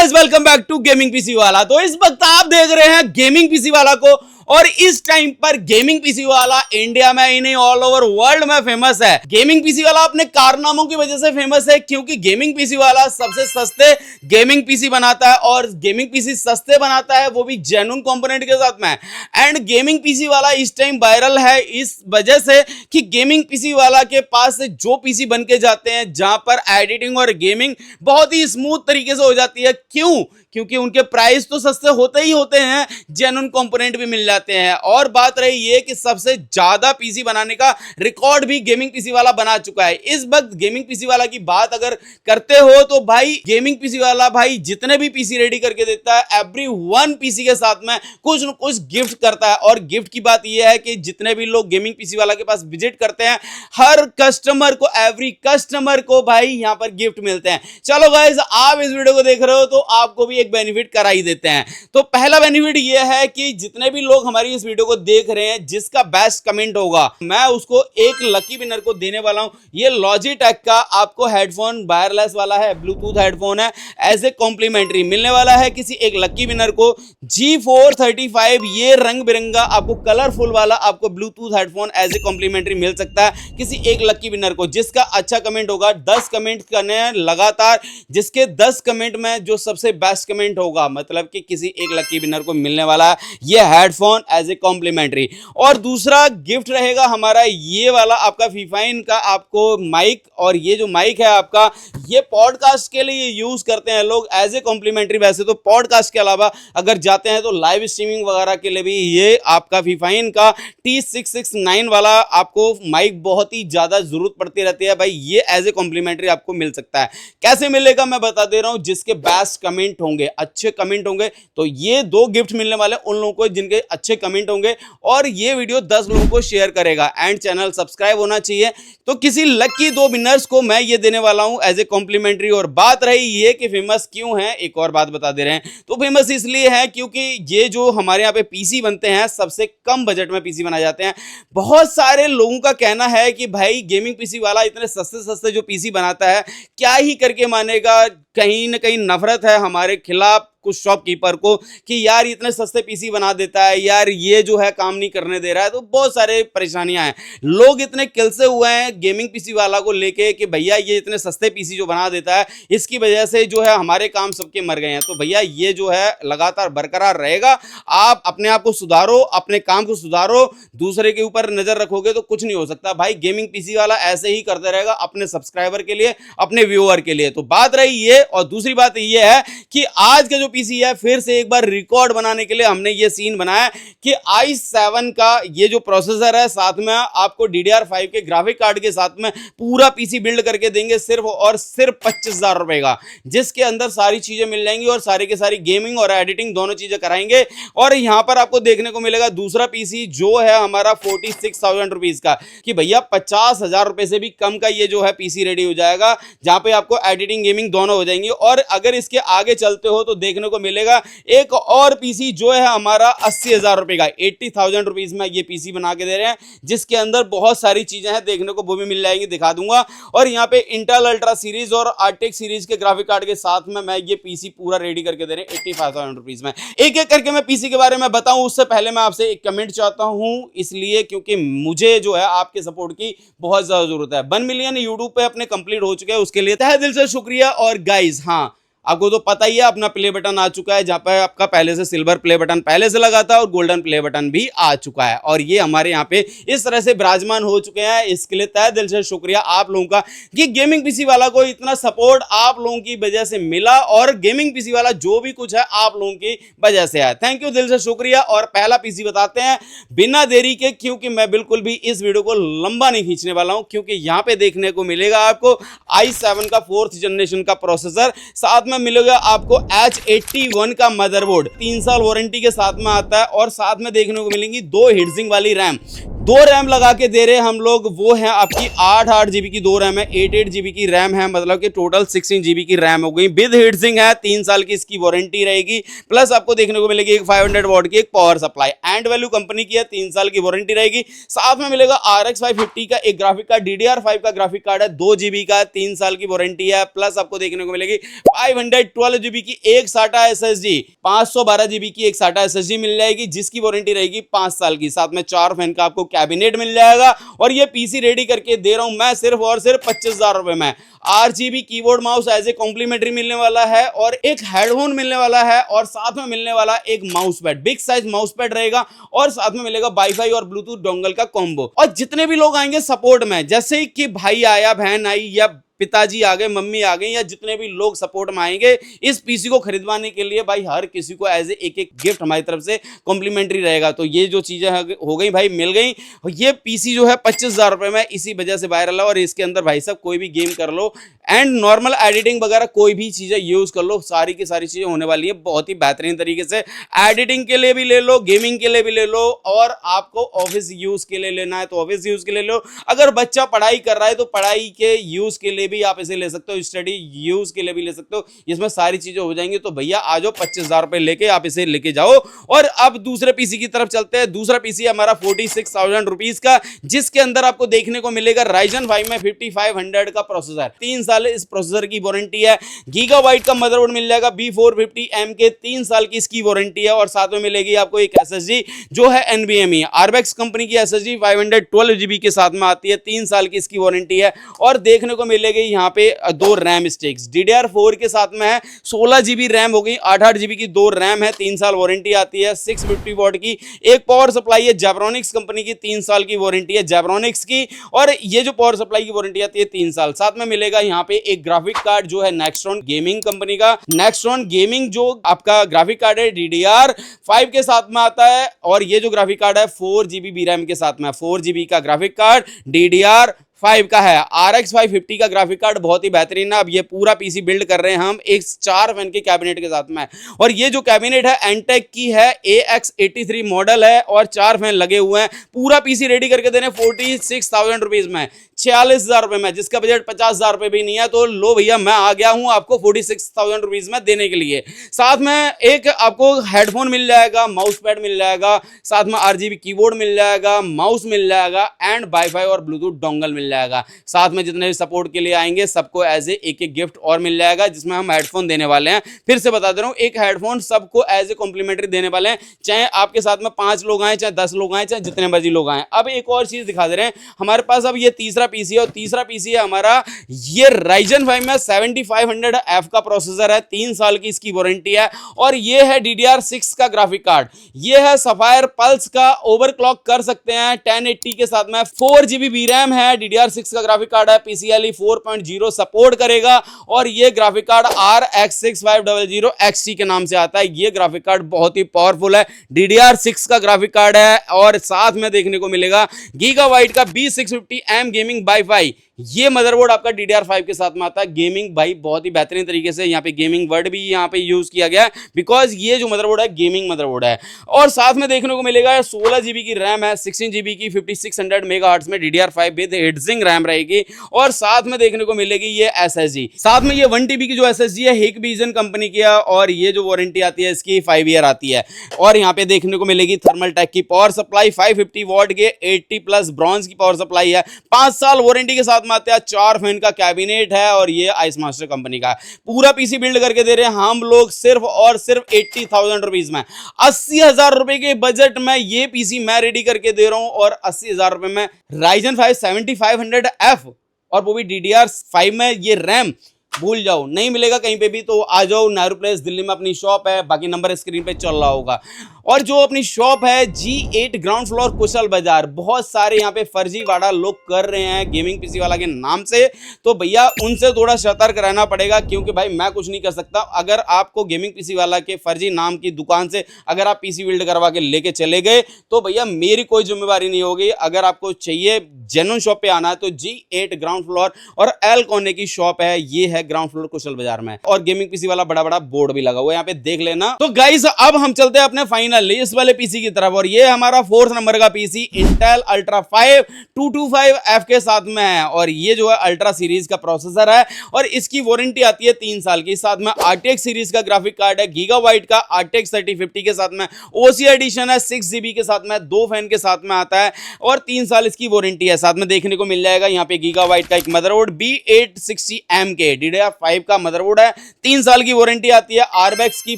Guys welcome back to gaming PC वाला। तो इस वक्त आप देख रहे हैं गेमिंग पीसी वाला को, और इस टाइम पर गेमिंग पीसी वाला इंडिया में ही नहीं ऑल ओवर वर्ल्ड में फेमस है। गेमिंग पीसी वाला अपने कारनामों की वजह से फेमस है, क्योंकि गेमिंग पीसी वाला सबसे सस्ते गेमिंग पीसी बनाता है, और गेमिंग पीसी सस्ते बनाता है वो भी जेन्युइन कंपोनेंट के साथ में। एंड गेमिंग पीसी वाला इस टाइम वायरल है इस वजह से कि गेमिंग पीसी वाला के पास से जो पीसी बन के जाते हैं जहां पर एडिटिंग और गेमिंग बहुत ही स्मूथ तरीके से हो जाती है। क्यों? क्योंकि उनके प्राइस तो सस्ते होते ही होते हैं, जेन्युइन कंपोनेंट भी मिल जाते हैं। और बात रही ये कि सबसे ज्यादा पीसी बनाने का रिकॉर्ड भी गेमिंग पीसी वाला बना चुका है। इस वक्त गेमिंग पीसी वाला की बात अगर करते हो तो भाई गेमिंग पीसी वाला भाई जितने भी पीसी रेडी करके देता है, एवरी वन पीसी के साथ में कुछ न कुछ गिफ्ट करता है। और गिफ्ट की बात यह है कि जितने भी लोग गेमिंग पीसी वाला के पास विजिट करते हैं, हर कस्टमर को, एवरी कस्टमर को भाई यहां पर गिफ्ट मिलते हैं। चलो गाइस, आप इस वीडियो को देख रहे हो तो आपको भी एक बेनिफिट करा ही देते हैं। तो पहला बेनिफिट यह है कि जितने भी लोग हमारी इस वीडियो को देख रहे हैं, जिसका बेस्ट कमेंट होगा मैं उसको एक लकी विनर को देने वाला हूं। ये लॉजिटेक का आपको हेडफोन वायरलेस वाला है, ब्लूटूथ हेडफोन है, एज ए कॉम्प्लीमेंट्री मिलने वाला है किसी एक लकी विनर को। G435 ये रंग बिरंगा आपको कलरफुल वाला आपको Bluetooth headphone as a complimentary मिल सकता है किसी एक लकी विनर को, जिसका अच्छा कमेंट होगा। 10 कमेंट करने हैं लगातार, जिसके 10 कमेंट में जो सबसे बेस्ट कमेंट होगा, मतलब कि किसी एक लकी विनर को मिलने वाला है ये हेडफोन एज ए कॉम्प्लीमेंट्री। और दूसरा गिफ्ट रहेगा हमारा ये वाला आपका फीफाइन का आपको माइक, और ये जो माइक है आपका, ये पॉडकास्ट के लिए यूज करते हैं लोग एज ए कॉम्प्लीमेंट्री। वैसे तो पॉडकास्ट के अलावा अगर जाते हैं तो लाइव स्ट्रीमिंग वगैरह के लिए भी ये आपका फीफाइन का T669 वाला आपको माइक बहुत ही ज्यादा जरूरत पड़ती रहती है भाई, ये एज ए कॉम्प्लीमेंट्री आपको मिल सकता है। कैसे मिलेगा मैं बता दे रहा हूं, जिसके बेस्ट कमेंट होंगे, अच्छे कमेंट होंगे, तो ये 2 गिफ्ट मिलने वाले उन लोगों को जिनके अच्छे कमेंट होंगे, और ये वीडियो 10 लोगों को शेयर करेगा। एंड चैनल सब्सक्राइब होना चाहिए। तो किसी लकी 2 विनर्स को मैं ये देने वाला हूं एज ए कॉम्प्लीमेंट्री। और बात रही ये कि फेमस क्यों है, एक और बात बता दे रहे हैं, तो फेमस इसलिए है क्योंकि ये जो हमारे यहाँ पे पीसी बनते हैं, सबसे कम बजट में पीसी बनाए जाते हैं। बहुत सारे लोगों का कहना है कि भाई गेमिंग पीसी वाला इतने सस्ते सस्ते जो पीसी बनाता है, क्या ही करके मानेगा। कहीं ना कहीं नफरत है हमारे खिलाफ कुछ शॉपकीपर को कि यार इतने सस्ते पीसी बना देता है, यार ये जो है काम नहीं करने दे रहा है। तो बहुत सारे परेशानियां हैं, लोग इतने किलसे हुए हैं गेमिंग पीसी वाला को लेके कि भैया ये इतने सस्ते पीसी जो बना देता है, इसकी वजह से जो है हमारे काम सबके मर गए हैं। तो भैया ये जो है लगातार बरकरार रहेगा। आप अपने आप को सुधारो, अपने काम को सुधारो, दूसरे के ऊपर नजर रखोगे तो कुछ नहीं हो सकता भाई। गेमिंग पीसी वाला ऐसे ही करते रहेगा अपने सब्सक्राइबर के लिए, अपने व्यूअर के लिए। तो बात रही ये, और दूसरी बात ये है कि आज का जो पीसी है, फिर से एक बार रिकॉर्ड बनाने के लिए हमने ये सीन बनाया कि i7 का ये जो प्रोसेसर है, साथ में आपको DDR5 के ग्राफिक कार्ड के साथ में पूरा पीसी बिल्ड करके देंगे सिर्फ और सिर्फ 25,000 रुपए का, जिसके अंदर सारी चीजें मिल जाएंगी और सारी के सारी गेमिंग और एडिटिंग दोनों चीजें कराएंगे। और यहां पर आपको देखने को मिलेगा दूसरा पीसी जो है हमारा 46,000 रुपीज का, कि भैया 50,000 रुपए से भी कम का ये जो है पीसी रेडी हो जाएगा, जहां पे आपको एडिटिंग गेमिंग दोनों हो जाएंगी। और अगर इसके आगे चलते हो तो देखने को मिलेगा एक और पीसी जो है हमारा 80,000 रुपए का, 80,000 रुपीज में ये पीसी बना के दे रहे हैं, जिसके अंदर बहुत सारी चीजें हैं देखने को, वो भी मिल जाएंगी, दिखा दूंगा। और यहाँ पे इंटेल अल्ट्रा सीरीज और RTX सीरीज के ग्राफिक कार्ड के साथ में मैं ये पीसी पूरा रेडी करके दे रहे हैं 85,000 रुपीज में। एक एक करके मैं पीसी के बारे में बताऊं उससे पहले मैं आपसे एक कमेंट चाहता हूं, इसलिए क्योंकि मुझे जो है आपके सपोर्ट की बहुत ज्यादा जरूरत है। 1 मिलियन यूट्यूब पे अपने कंप्लीट हो चुके हैं, उसके लिए तहे दिल से शुक्रिया। और गाइज हाँ, आपको तो पता ही है अपना प्ले बटन आ चुका है, जहां पर आपका पहले से सिल्वर प्ले बटन पहले से लगा था और गोल्डन प्ले बटन भी आ चुका है, और ये हमारे यहाँ पे इस तरह से विराजमान हो चुके हैं। इसके लिए तहे दिल से शुक्रिया आप लोगों का कि गेमिंग पीसी वाला को इतना सपोर्ट आप लोगों की वजह से मिला, और गेमिंग पीसी वाला जो भी कुछ है आप लोगों की वजह से है। थैंक यू, दिल से शुक्रिया। और पहला पीसी बताते हैं बिना देरी के, क्योंकि मैं बिल्कुल भी इस वीडियो को लंबा नहीं खींचने वाला हूं, क्योंकि यहां पे देखने को मिलेगा आपको i7 का 4th जनरेशन का प्रोसेसर, साथ में मिलेगा आपको H81 का मदरबोर्ड, 3 साल वारंटी के साथ में आता है, और साथ में देखने को मिलेंगी 2 हीट सिंक वाली रैम। दो रैम लगा के दे रहे हैं हम लोग, वो है आपकी 8 जीबी की दो रैम है, 8 जीबी की रैम है, मतलब कि टोटल 16 जीबी की रैम हो गई। विद हीट सिंक है, 3 साल की इसकी वारंटी रहेगी। प्लस आपको देखने को मिलेगी एक 500 वॉट की एक power supply. And value company की है, 3 साल की वारंटी रहेगी। साथ में मिलेगा RX 550 का एक ग्राफिक कार्ड, DDR5 का ग्राफिक कार्ड है, 2 जीबी का, 3 साल की वारंटी है। प्लस आपको देखने को मिलेगी 512 जीबी की एक SATA SSD, 512 जीबी की एक SATA SSD मिल जाएगी, जिसकी वारंटी रहेगी 5 साल की। साथ में 4 फैन का आपको कैबिनेट मिल जाएगा। और ये पीसी रेडी करके दे रहा हूं मैं सिर्फ और सिर्फ 25,000 रुपए में। RGB keyboard mouse as a complimentary मिलने वाला है, और एक हेडफोन मिलने वाला है, और साथ में मिलने वाला एक mouse pad, big size mouse pad रहेगा, और साथ में मिलेगा वाईफाई और ब्लूटूथ डोंगल का कॉम्बो। और जितने भी लोग आएंगे सपोर्ट में, जैसे कि भाई आया, बहन आई, या पिताजी आ गए, मम्मी आ गई, या जितने भी लोग सपोर्ट में आएंगे इस पीसी को खरीदवाने के लिए, भाई हर किसी को एज ए एक गिफ्ट हमारी तरफ से कॉम्प्लीमेंट्री रहेगा। तो ये जो चीजें हो गई भाई, मिल गई। ये पीसी जो है 25,000 रुपए में इसी वजह से वायरल है। और इसके अंदर भाई साहब कोई भी गेम कर लो एंड नॉर्मल एडिटिंग वगैरह कोई भी चीजें यूज कर लो, सारी की सारी चीजें होने वाली है बहुत ही बेहतरीन तरीके से। एडिटिंग के लिए भी ले लो, गेमिंग के लिए भी ले लो, और आपको ऑफिस यूज के लिए लेना है तो ऑफिस यूज के लिए लो। अगर बच्चा पढ़ाई कर रहा है तो पढ़ाई के यूज के लिए भी आप इसे ले सकते हो, स्टडी यूज के लिए भी ले सकते हो, इसमें सारी चीजें हो जाएंगी। तो भैया आ जाओ, 25,000 रुपए लेके आप इसे लेके जाओ। और अब दूसरे पीसी की तरफ चलते हैं। दूसरा पीसी हमारा 46,000 रुपीज का, जिसके अंदर आपको देखने को मिलेगा Ryzen 5 में 5500 का प्रोसेसर, 3 साल इस प्रोसेसर की वारंटी है। गीगाबाइट का मदरबोर्ड मिल जाएगा, B450M के 3 साल की इसकी वारंटी है। और साथ में मिलेगी आपको एक SSD जो है NVMe Arbex कंपनी की SSD 512 जीबी के साथ में आती है, 3 साल की इसकी वारंटी है। और देखने को मिलेगी यहाँ पे 2 रैम स्टिक्स, DDR4 के साथ में है, 16 जीबी रैम हो गई, 8 जीबी की 2 रैम है, 3 साल वारंटी आती है। 650 वॉट की एक पावर सप्लाई है, जेब्रॉनिक्स कंपनी की, 3 साल की वारंटी है जेब्रॉनिक्स की। और ये जो पावर सप्लाई की वारंटी आती है 3 साल। साथ में मिलेगा यहाँ पे एक ग्राफिक कार्ड जो है नेक्स्ट्रॉन गेमिंग कंपनी का, नेक्स्ट्रॉन गेमिंग जो आपका ग्राफिक कार्ड है DDR5 के साथ में आता है। और ये जो ग्राफिक कार्ड है 4 जीबी VRAM के साथ में, 4 जीबी का ग्राफिक कार्ड DDR5 का है। RX 550 का ग्राफिक कार्ड बहुत ही बेहतरीन है। अब ये पूरा पीसी बिल्ड कर रहे हैं हम एक 4 फैन के कैबिनेट के साथ में। और ये जो कैबिनेट है एंटेक की है, AX83 मॉडल है, और 4 फैन लगे हुए हैं। पूरा पीसी रेडी करके देने 46,000 रुपीज में, 46,000 रुपए में, जिसका बजट 50,000 रुपए भी नहीं है। तो लो भैया, मैं आ गया हूं आपको 46,000 रुपीज में देने के लिए। साथ में एक आपको हेडफोन मिल जाएगा, माउस पैड मिल जाएगा, साथ में RGB कीबोर्ड मिल जाएगा, माउस मिल जाएगा, एंड वाईफाई और ब्लूटूथ डोंगल मिल जाएगा। साथ में जितने भी सपोर्ट के लिए आएंगे सबको एज ए एक गिफ्ट और मिल जाएगा, जिसमें हम हेडफोन देने वाले हैं। फिर से बता दे रहा हूं, एक हेडफोन सबको एज ए कॉम्प्लीमेंट्री देने वाले हैं, चाहे आपके साथ में 5 लोग आए, चाहे 10 लोग आए, चाहे जितने मर्जी लोग आए। अब एक और चीज दिखा दे रहे हैं हमारे पास। अब ये तीसरा पीसी है, और तीसरा पीसी है हमारा ये Ryzen 5 में 7500F का प्रोसेसर है, 3 साल की इसकी वारंटी है। और ये है DDR6 का ग्राफिक कार्ड, ये है सफायर पल्स का, ओवरक्लॉक कर सकते हैं 1080 के साथ में, 4 जीबी VRAM है, DDR6 का ग्राफिक कार्ड है, PCIe 4.0 सपोर्ट करेगा। और ये ग्राफिक कार्ड RX 6500 XT के नाम से आता है। ये ग्राफिक कार्ड बहुत ही पावरफुल है, DDR6 का ग्राफिक कार्ड है। और साथ में देखने को मिलेगा गीगाबाइट का B650M गेमिंग वाईफाई। ये मदरबोर्ड आपका DDR5 के साथ में आता है। गेमिंग भाई बहुत ही बेहतरीन तरीके से, यहाँ पे गेमिंग वर्ड भी यहाँ पे यूज किया गया है, बिकॉज ये जो मदरबोर्ड है गेमिंग मदरबोर्ड है। और साथ में देखने को मिलेगा 16 जीबी की रैम है, 16 जीबी की 5600 मेगाहर्ट्ज में DDR5 विद हीटसिंक रैम रहेगी। और साथ में देखने को मिलेगी ये SSD, साथ में ये 1 TB की जो SSD है Hikvision कंपनी की है। और ये जो वारंटी आती है इसकी 5 ईयर आती है। और यहाँ पे देखने को मिलेगी थर्मल टेक की पावर सप्लाई, 550 वॉट के 80+ ब्रॉन्ज की पावर सप्लाई है, 5 साल वारंटी के साथ आते हैं, 4 फैन का कैबिनेट है। और ये आइस मास्टर कंपनी का पूरा पीसी बिल्ड करके दे रहे हैं हम लोग सिर्फ और सिर्फ 80,000 रुपीज में। 80,000 रुपए के बजट में ये पीसी मैं रेडी करके दे रहा हूं। और 80,000 रुपए में Ryzen 5 7500F, और वो भी DDR5 में। ये रैम भूल जाओ, नहीं मिलेगा कहीं पे भी। तो आ जाओ, नेहरू प्लेस दिल्ली में अपनी शॉप है, बाकी नंबर स्क्रीन पे चल रहा होगा। और जो अपनी शॉप है G8 ग्राउंड फ्लोर कुशल बाजार, बहुत सारे यहाँ पे फर्जीवाड़ा लोग कर रहे हैं गेमिंग पीसी वाला के नाम से। तो भैया उनसे थोड़ा सतर्क रहना पड़ेगा, क्योंकि भाई मैं कुछ नहीं कर सकता। अगर आपको गेमिंग पीसी वाला के फर्जी नाम की दुकान से अगर आप पीसी बिल्ड करवा के लेके चले गए तो भैया मेरी कोई जिम्मेवारी नहीं होगी। अगर आपको चाहिए जेन्युइन शॉप पे आना है तो G8 ग्राउंड फ्लोर और एल कोने की शॉप है, ये है ग्राउंड फ्लोर कुशल बाजार में। और गेमिंग पीसी वाला बड़ा बड़ा बोर्ड भी लगा हुआ है, यहाँ पे देख लेना। तो गाइस अब हम चलते हैं अपने फाइनल लेटेस्ट वाले पीसी की तरफ। और ये हमारा 4th नंबर का पीसी इंटेल अल्ट्रा 5 225F के साथ में है। और ये जो है अल्ट्रा सीरीज का प्रोसेसर है और इसकी वारंटी आती है 3 साल की। साथ में RTX सीरीज का ग्राफिक कार्ड है, गीगाबाइट का RTX 3050 के साथ में OC एडिशन है, 6GB के साथ में, 2 फैन के साथ में आता है और 3 साल इसकी वारंटी है। साथ में देखने को मिल जाएगा यहाँ पे गीगाबाइट का एक मदरबोर्ड B860M के DDR5 का मदरबोर्ड है, 3 साल की वारंटी आती है। RMX की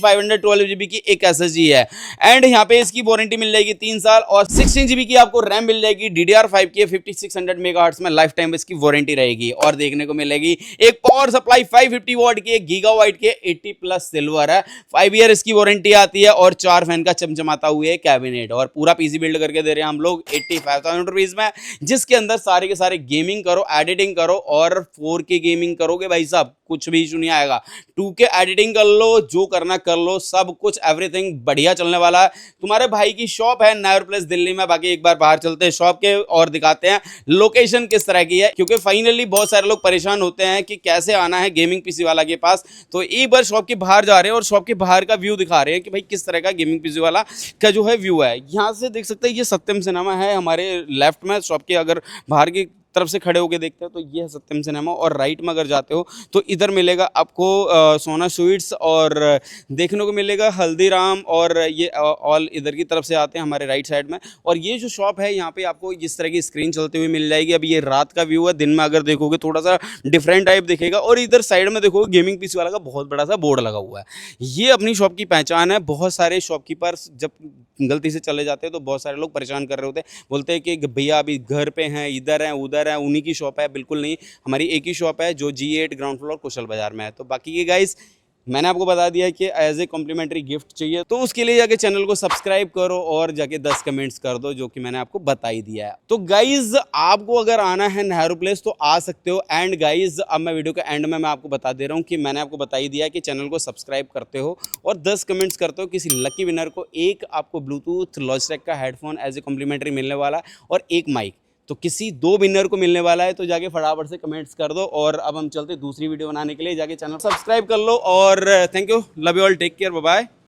512GB की एक SSD है एंड यहाँ पे इसकी वारंटी मिल जाएगी 3 साल और 16GB की आपको रैम मिल जाएगी। DDR5 की 5600 मेगाहर्ट्ज में लाइफ टाइम इसकी वारंटी रहेगी। और देखने को मिलेगी एक पावर सप्लाई 550 वॉट की, एक गीगाबाइट के 80+ सिल्वर है, 5 ईयर इसकी वारंटी आती है और 4 फैन का चमचमाता हुए कैबिनेट। और पूरा पीसी बिल्ड करके दे रहे हैं हम लोग 85,000 रुपीज में, जिसके अंदर सारे के सारे गेमिंग करो, एडिटिंग करो और 4K गेमिंग करोगे भाई साहब, कुछ भी इशू नहीं आएगा। 2K एडिटिंग कर लो, जो करना कर लो, सब कुछ एवरीथिंग बढ़िया चलने वाला है। तुम्हारे भाई की शॉप है नायर प्लेस दिल्ली में। बाकी एक बार बाहर चलते हैं शॉप के और दिखाते हैं लोकेशन किस तरह की है, क्योंकि फाइनली बहुत सारे लोग परेशान होते हैं कि कैसे आना है गेमिंग पीसी वाला के पास। तो एक बार शॉप के बाहर जा रहे हैं और शॉप के बाहर का व्यू दिखा रहे हैं कि भाई किस तरह का गेमिंग पीसी वाला का जो है व्यू है। यहाँ से देख सकते हैं ये सत्यम सिनेमा है हमारे लेफ्ट में शॉप के, अगर बाहर की तरफ से खड़े होके देखते हो तो ये है सत्यम सिनेमा। और राइट में अगर जाते हो तो इधर मिलेगा आपको सोना स्वीट्स और देखने को मिलेगा हल्दीराम, और ये ऑल इधर की तरफ से आते हैं हमारे राइट साइड में। और ये जो शॉप है यहाँ पे आपको इस तरह की स्क्रीन चलती हुई मिल जाएगी। अभी ये रात का व्यू है, दिन में अगर देखोगे थोड़ा सा डिफरेंट टाइप दिखेगा। और इधर साइड में देखोगे गेमिंग पीसी वाला का बहुत बड़ा सा बोर्ड लगा हुआ है। ये अपनी शॉप की पहचान है। बहुत सारे शॉपकीपर्स जब गलती से चले जाते हैं तो बहुत सारे लोग परेशान कर रहे होते हैं, बोलते हैं कि भैया अभी घर पे हैं, इधर हैं, उधर हैं, उन्हीं की शॉप है। बिल्कुल नहीं, हमारी एक ही शॉप है जो G8 ग्राउंड फ्लोर कुशल बाजार में है। तो बाकी ये गाइस मैंने आपको बता दिया कि एज ए कॉम्प्लीमेंट्री गिफ्ट चाहिए तो उसके लिए जाके चैनल को सब्सक्राइब करो और जाके 10 कमेंट्स कर दो, जो कि मैंने आपको बता ही दिया है। तो गाइज आपको अगर आना है नेहरू प्लेस तो आ सकते हो। एंड गाइज अब मैं वीडियो के एंड में मैं आपको बता दे रहा हूँ कि मैंने आपको बता ही दिया है कि चैनल को सब्सक्राइब करते हो और 10 कमेंट्स करते हो, किसी लकी विनर को एक आपको ब्लूटूथ लॉजिटेक का हेडफोन एज ए कॉम्प्लीमेंट्री मिलने वाला है और एक माइक। तो किसी 2 विनर को मिलने वाला है। तो जाके फटाफट से कमेंट्स कर दो। और अब हम चलते दूसरी वीडियो बनाने के लिए, जाके चैनल सब्सक्राइब कर लो। और thank you, love you all, take care, bye bye.